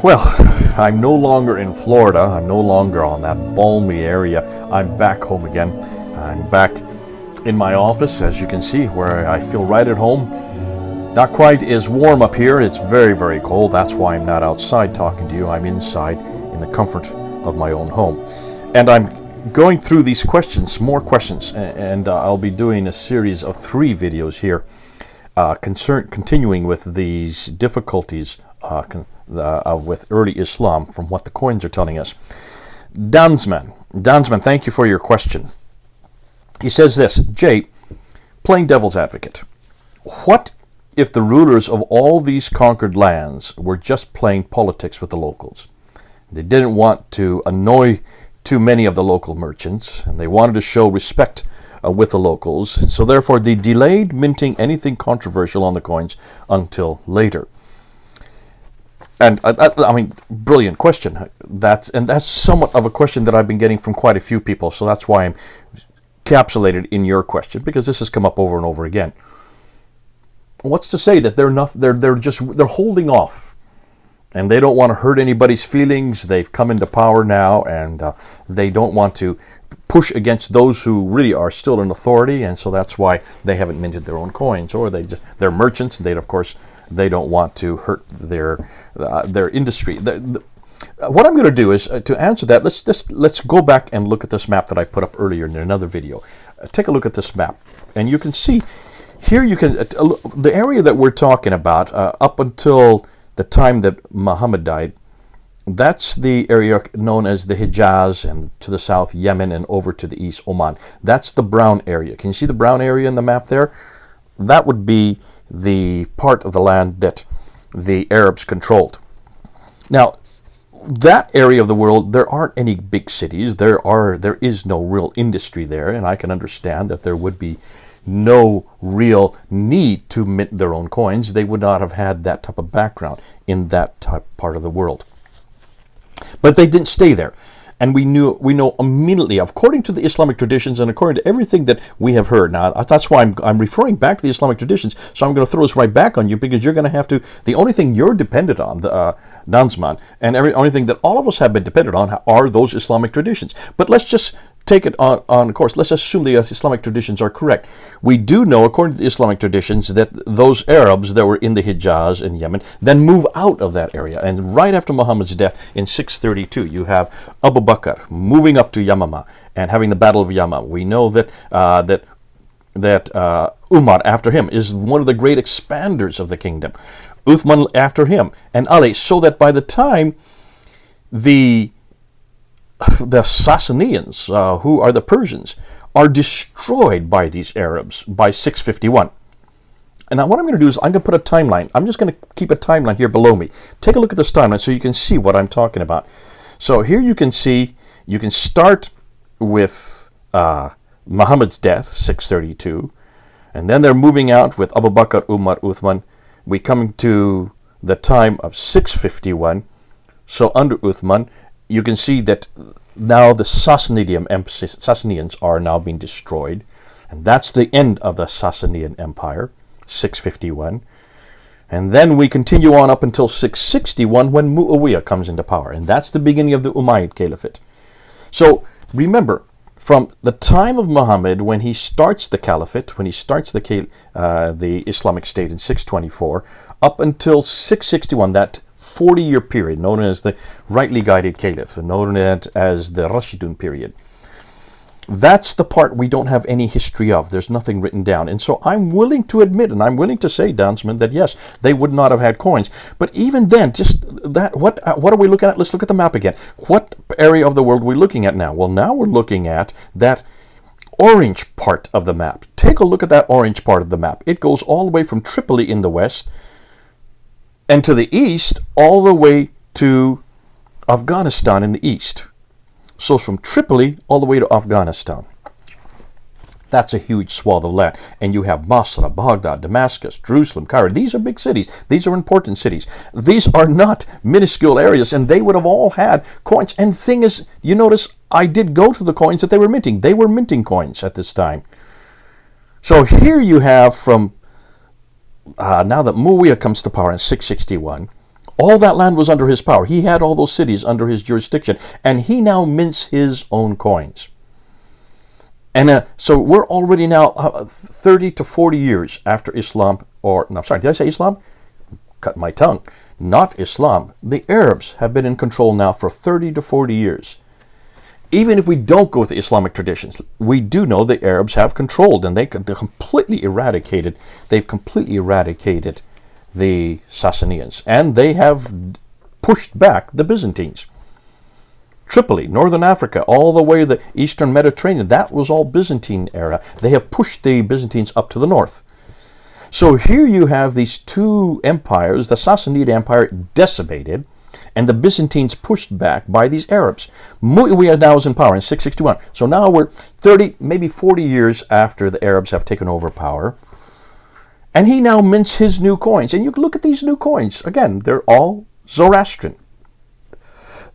Well, I'm no longer in Florida. I'm no longer on that balmy area. I'm back home again. I'm back in my office, as you can see, where I feel right at home. Not quite as warm up here. It's very, very cold. That's why I'm not outside talking to you. I'm inside in the comfort of my own home. And I'm going through these questions, more questions, and I'll be doing a series of 3 videos here continuing with these difficulties with early Islam from what the coins are telling us. Dannzman, thank you for your question. He says this, Jay, playing devil's advocate, what if the rulers of all these conquered lands were just playing politics with the locals? They didn't want to annoy too many of the local merchants, and they wanted to show respect with the locals, so therefore they delayed minting anything controversial on the coins until later. And I mean, brilliant question. That's somewhat of a question that I've been getting from quite a few people, so that's why I'm encapsulated in your question, because this has come up over and over again. What's to say that they're holding off, and they don't want to hurt anybody's feelings? They've come into power now, and they don't want to push against those who really are still in authority, and so that's why they haven't minted their own coins, or they're merchants. They don't want to hurt their industry. What I'm going to do is to answer that. Let's go back and look at this map that I put up earlier in another video. Take a look at this map, and you can see here. You can the area that we're talking about up until the time that Muhammad died. That's the area known as the Hijaz, and to the south Yemen, and over to the east Oman. That's the brown area. Can you see the brown area in the map there? That would be the part of the land that the Arabs controlled. Now, that area of the world, there aren't any big cities. There is no real industry there, and I can understand that there would be no real need to mint their own coins. They would not have had that type of background in that type part of the world. But they didn't stay there. And we know immediately, according to the Islamic traditions and according to everything that we have heard. Now, that's why I'm referring back to the Islamic traditions, so I'm going to throw this right back on you, because you're going to have to, the only thing you're dependent on, dannzman, and only thing that all of us have been dependent on are those Islamic traditions. But let's just take it on course. Let's assume the Islamic traditions are correct. We do know, according to the Islamic traditions, that those Arabs that were in the Hijaz in Yemen then move out of that area. And right after Muhammad's death in 632, you have Abu Bakr moving up to Yamama and having the Battle of Yamama. We know that Umar after him is one of the great expanders of the kingdom. Uthman after him, and Ali. So that by the time the Sassanians, who are the Persians, are destroyed by these Arabs by 651. And now what I'm going to do is I'm going to put a timeline. I'm just going to keep a timeline here below me. Take a look at this timeline so you can see what I'm talking about. So here you can see, you can start with Muhammad's death, 632, and then they're moving out with Abu Bakr, Umar, Uthman. We come to the time of 651. So under Uthman, you can see that now the Sassanians are now being destroyed. And that's the end of the Sassanian Empire, 651. And then we continue on up until 661 when Muawiyah comes into power. And that's the beginning of the Umayyad Caliphate. So remember, from the time of Muhammad, when he starts the Caliphate, when he starts the Islamic State in 624, up until 661, that 40-year period, known as the rightly guided caliph, known as the Rashidun period. That's the part we don't have any history of. There's nothing written down. And so I'm willing to admit, and I'm willing to say, dannzman, that yes, they would not have had coins. But even then, just that, what are we looking at? Let's look at the map again. What area of the world are we looking at now? Well, now we're looking at that orange part of the map. Take a look at that orange part of the map. It goes all the way from Tripoli in the west, and to the east, all the way to Afghanistan in the east. So from Tripoli all the way to Afghanistan. That's a huge swath of land. And you have Basra, Baghdad, Damascus, Jerusalem, Cairo. These are big cities. These are important cities. These are not minuscule areas, and they would have all had coins. And the thing is, you notice I did go to the coins that they were minting. They were minting coins at this time. So here you have from now that Muawiyah comes to power in 661, All that land was under his power. He had all those cities under his jurisdiction, and he now mints his own coins. And so we're already now 30 to 40 years after Islam, or no, sorry, did I say Islam? Cut my tongue. Not Islam. The Arabs have been in control now for 30 to 40 years. Even if we don't go with the Islamic traditions, we do know the Arabs have controlled, and they've completely eradicated the Sassanians, and they have pushed back the Byzantines. Tripoli, Northern Africa, all the way to the Eastern Mediterranean, that was all Byzantine era. They have pushed the Byzantines up to the north. So here you have these two empires, the Sassanid Empire decimated, and the Byzantines pushed back by these Arabs. Muawiyah now is in power in 661. So now we're 30, maybe 40 years after the Arabs have taken over power. And he now mints his new coins. And you look at these new coins. Again, they're all Zoroastrian.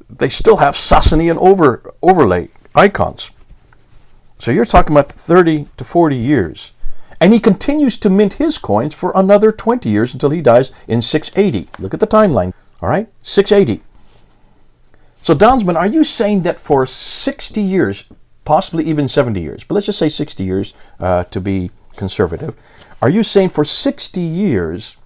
They still have Sassanian overlay icons. So you're talking about 30 to 40 years. And he continues to mint his coins for another 20 years until he dies in 680. Look at the timeline. All right, 680. So dannzman, are you saying that for 60 years, possibly even 70 years, but let's just say 60 years to be conservative, are you saying for 60 years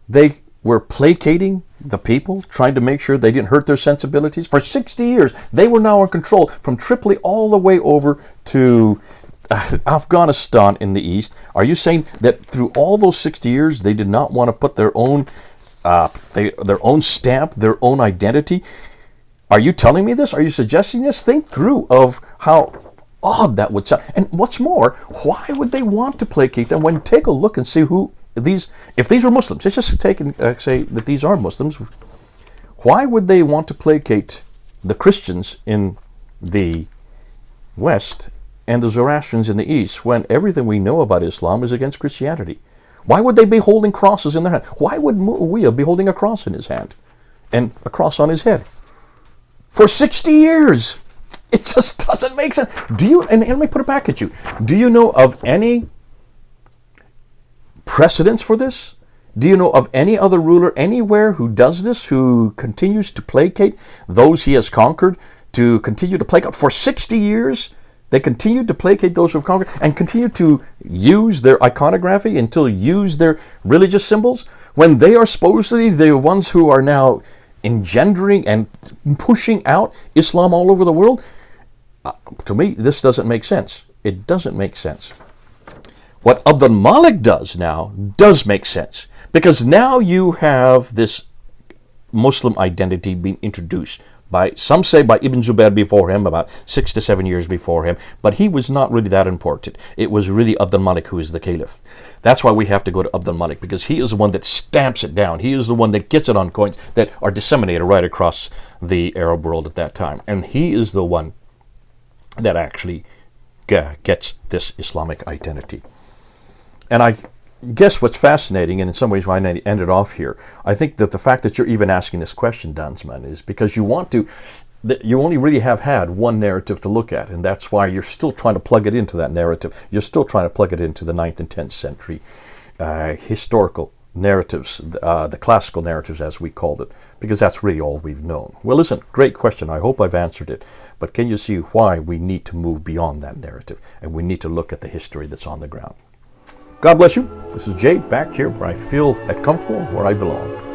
they were placating the people, trying to make sure they didn't hurt their sensibilities? For 60 years, they were now in control from Tripoli all the way over to Afghanistan in the east. Are you saying that through all those 60 years, they did not want to put their own stamp, their own identity? Are you telling me this? Are you suggesting this? Think through of how odd that would sound. And what's more, why would they want to placate them? When take a look and see who these, if these were Muslims, let's just take and say that these are Muslims, why would they want to placate the Christians in the West and the Zoroastrians in the East when everything we know about Islam is against Christianity? Why would they be holding crosses in their hand? Why would Muawiyah be holding a cross in his hand and a cross on his head? For 60 years! It just doesn't make sense. Do you, and let me put it back at you, do you know of any precedents for this? Do you know of any other ruler anywhere who does this, who continues to placate those he has conquered, to continue to placate for 60 years? They continue to placate those who have conquered and continue to use their iconography and to use their religious symbols when they are supposedly the ones who are now engendering and pushing out Islam all over the world. To me, this doesn't make sense. It doesn't make sense. What Abdul Malik does now does make sense, because now you have this Muslim identity being introduced by, some say by Ibn Zubayr before him, about 6 to 7 years before him, but he was not really that important. It was really Abdul Malik who is the caliph. That's why we have to go to Abdul Malik, because he is the one that stamps it down. He is the one that gets it on coins that are disseminated right across the Arab world at that time. And he is the one that actually gets this Islamic identity. And I guess what's fascinating, and in some ways why I ended off here, I think that the fact that you're even asking this question, dannzman, is because you want to, you only really have had one narrative to look at, and that's why you're still trying to plug it into that narrative. You're still trying to plug it into the 9th and 10th century historical narratives, the classical narratives as we called it, because that's really all we've known. Well, listen, great question. I hope I've answered it. But can you see why we need to move beyond that narrative, and we need to look at the history that's on the ground? God bless you. This is Jay, back here where I feel comfortable, where I belong.